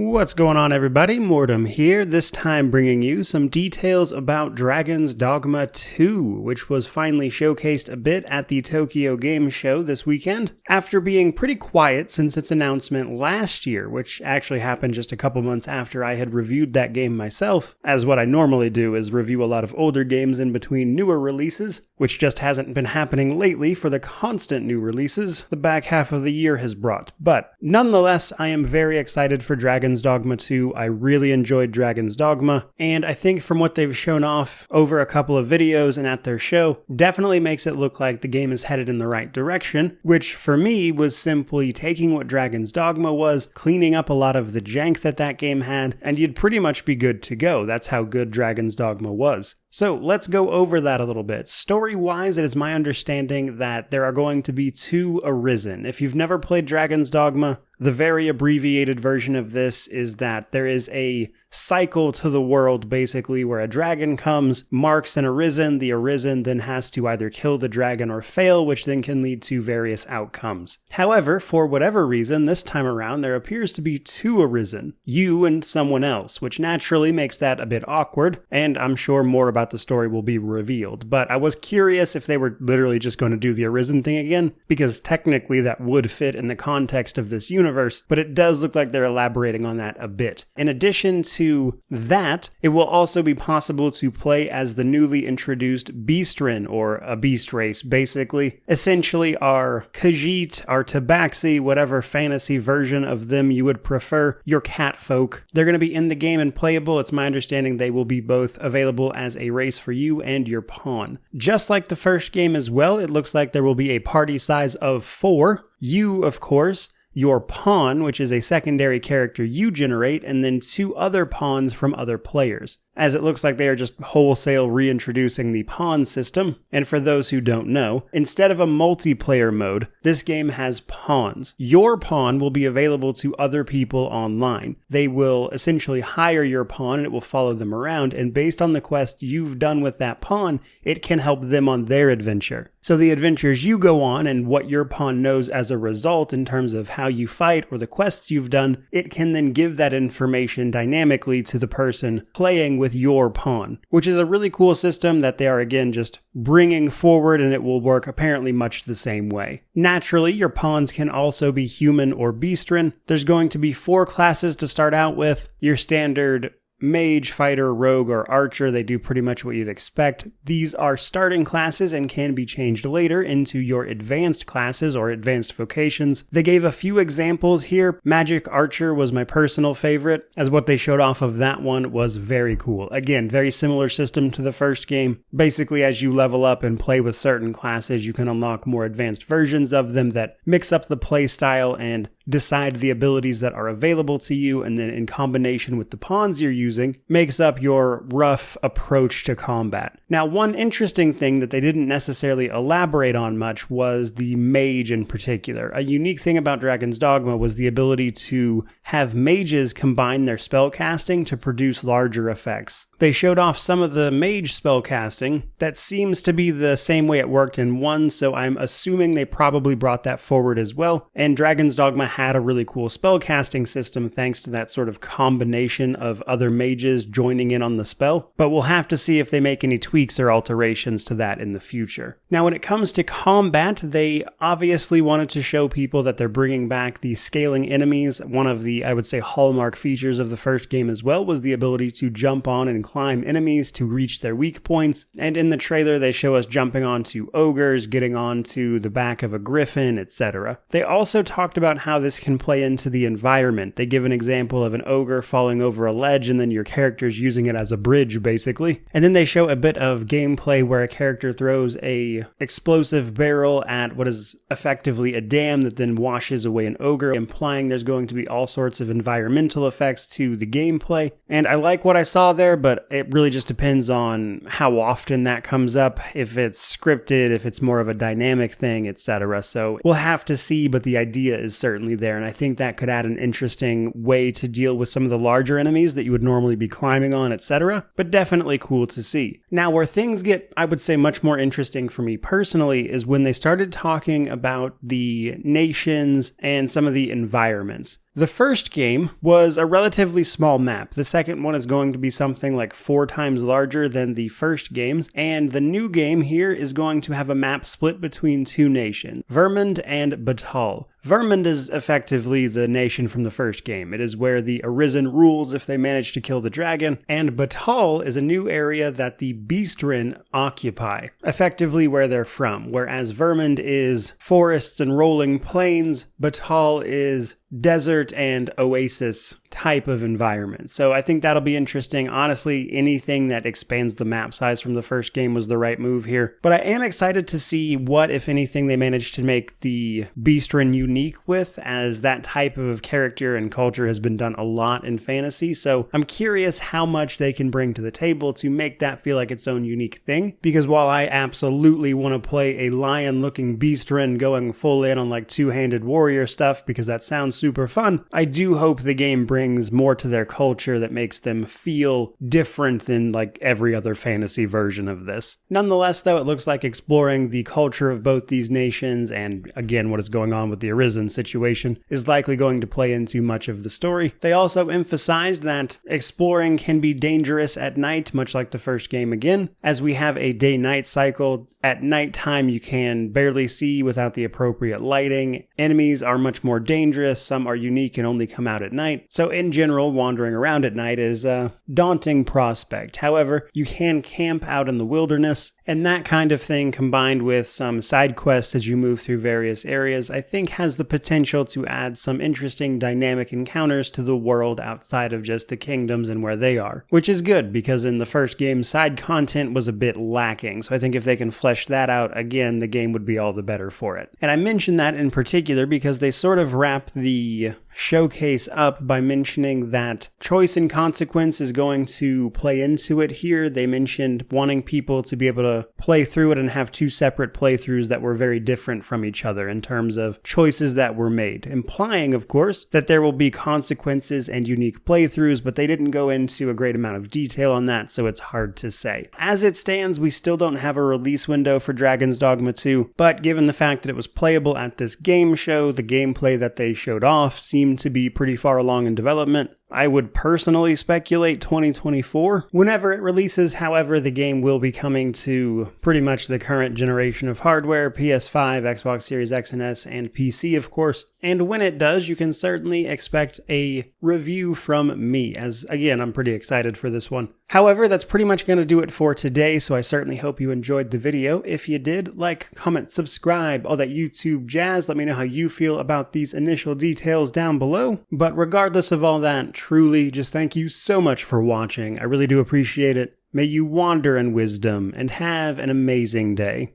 What's going on, everybody? Mortem here, this time bringing you some details about Dragon's Dogma 2, which was finally showcased a bit at the Tokyo Game Show this weekend, after being pretty quiet since its announcement last year, which actually happened just a couple months after I had reviewed that game myself, as what I normally do is review a lot of older games in between newer releases, which just hasn't been happening lately for the constant new releases the back half of the year has brought. But nonetheless, I am very excited for Dragon's Dogma 2. I really enjoyed Dragon's Dogma, and I think from what they've shown off over a couple of videos and at their show, definitely makes it look like the game is headed in the right direction, which for me was simply taking what Dragon's Dogma was, cleaning up a lot of the jank that game had, and you'd pretty much be good to go. That's how good Dragon's Dogma was. So let's go over that a little bit. Story-wise, it is my understanding that there are going to be two Arisen. If you've never played Dragon's Dogma, the very abbreviated version of this is that there is a cycle to the world, basically, where a dragon comes, marks an Arisen, the Arisen then has to either kill the dragon or fail, which then can lead to various outcomes. However, for whatever reason, this time around, there appears to be two Arisen, you and someone else, which naturally makes that a bit awkward, and I'm sure more about the story will be revealed. But I was curious if they were literally just going to do the Arisen thing again, because technically that would fit in the context of this universe, but it does look like they're elaborating on that a bit. In addition to that, it will also be possible to play as the newly introduced Beastren, or a beast race, basically. Essentially our Khajiit, our Tabaxi, whatever fantasy version of them you would prefer, your cat folk. They're going to be in the game and playable. It's my understanding they will be both available as a race for you and your pawn. Just like the first game as well, it looks like there will be a party size of 4. You, of course, your pawn, which is a secondary character you generate, and then 2 other pawns from other players, as it looks like they are just wholesale reintroducing the pawn system. And for those who don't know, instead of a multiplayer mode, this game has pawns. Your pawn will be available to other people online. They will essentially hire your pawn and it will follow them around, and based on the quest you've done with that pawn, it can help them on their adventure. So the adventures you go on and what your pawn knows as a result in terms of how you fight or the quests you've done, it can then give that information dynamically to the person playing with your pawn, which is a really cool system that they are again just bringing forward, and it will work apparently much the same way. Naturally, your pawns can also be human or beastren. There's going to be 4 classes to start out with. Your standard mage, fighter, rogue, or archer. They do pretty much what you'd expect. These are starting classes and can be changed later into your advanced classes or advanced vocations. They gave a few examples here. Magic Archer was my personal favorite, as what they showed off of that one was very cool. Again, very similar system to the first game. Basically, as you level up and play with certain classes, you can unlock more advanced versions of them that mix up the play style and decide the abilities that are available to you, and then in combination with the pawns you're using, makes up your rough approach to combat. Now, one interesting thing that they didn't necessarily elaborate on much was the mage in particular. A unique thing about Dragon's Dogma was the ability to have mages combine their spellcasting to produce larger effects. They showed off some of the mage spellcasting that seems to be the same way it worked in 1, so I'm assuming they probably brought that forward as well, and Dragon's Dogma had a really cool spellcasting system thanks to that sort of combination of other mages joining in on the spell, but we'll have to see if they make any tweaks or alterations to that in the future. Now, when it comes to combat, they obviously wanted to show people that they're bringing back the scaling enemies. One of the, I would say, hallmark features of the first game as well was the ability to jump on and climb enemies to reach their weak points, and in the trailer they show us jumping onto ogres, getting onto the back of a griffin, etc. They also talked about how this can play into the environment. They give an example of an ogre falling over a ledge and then your character's using it as a bridge, basically. And then they show a bit of gameplay where a character throws a explosive barrel at what is effectively a dam that then washes away an ogre, implying there's going to be all sorts of environmental effects to the gameplay. And I like what I saw there, but it really just depends on how often that comes up, if it's scripted, if it's more of a dynamic thing, etc. So we'll have to see, but the idea is certainly there, and I think that could add an interesting way to deal with some of the larger enemies that you would normally be climbing on, etc. But definitely cool to see. Now, where things get, I would say, much more interesting for me personally is when they started talking about the nations and some of the environments. The first game was a relatively small map. The second one is going to be something like 4 times larger than the first games, and the new game here is going to have a map split between 2 nations, Vermund and Batal. Vermund is effectively the nation from the first game. It is where the Arisen rules if they manage to kill the dragon, and Batal is a new area that the Beastren occupy, effectively where they're from, whereas Vermund is forests and rolling plains, Batal is desert and oasis type of environment. So I think that'll be interesting. Honestly, anything that expands the map size from the first game was the right move here. But I am excited to see what, if anything, they managed to make the Beastren unique with, as that type of character and culture has been done a lot in fantasy. So I'm curious how much they can bring to the table to make that feel like its own unique thing. Because while I absolutely want to play a lion-looking Beastren going full in on like two-handed warrior stuff, because that sounds super fun, I do hope the game brings more to their culture that makes them feel different than like every other fantasy version of this. Nonetheless, though, it looks like exploring the culture of both these nations and, again, what is going on with the Arisen situation is likely going to play into much of the story. They also emphasized that exploring can be dangerous at night, much like the first game again, as we have a day-night cycle. At nighttime, you can barely see without the appropriate lighting. Enemies are much more dangerous. Some are unique and only come out at night. So in general, wandering around at night is a daunting prospect. However, you can camp out in the wilderness, and that kind of thing, combined with some side quests as you move through various areas, I think has the potential to add some interesting dynamic encounters to the world outside of just the kingdoms and where they are. Which is good, because in the first game, side content was a bit lacking. So I think if they can flesh that out, again, the game would be all the better for it. And I mention that in particular because they sort of wrap the showcase up by mentioning that choice and consequence is going to play into it here. They mentioned wanting people to be able to play through it and have 2 separate playthroughs that were very different from each other in terms of choices that were made, implying, of course, that there will be consequences and unique playthroughs, but they didn't go into a great amount of detail on that, so it's hard to say. As it stands, we still don't have a release window for Dragon's Dogma 2, but given the fact that it was playable at this game show, the gameplay that they showed off seemed to be pretty far along in development. I would personally speculate 2024. Whenever it releases, however, the game will be coming to pretty much the current generation of hardware, PS5, Xbox Series X and S, and PC, of course. And when it does, you can certainly expect a review from me, as, again, I'm pretty excited for this one. However, that's pretty much going to do it for today, so I certainly hope you enjoyed the video. If you did, like, comment, subscribe, all that YouTube jazz. Let me know how you feel about these initial details down below. But regardless of all that, truly, just thank you so much for watching. I really do appreciate it. May you wander in wisdom and have an amazing day.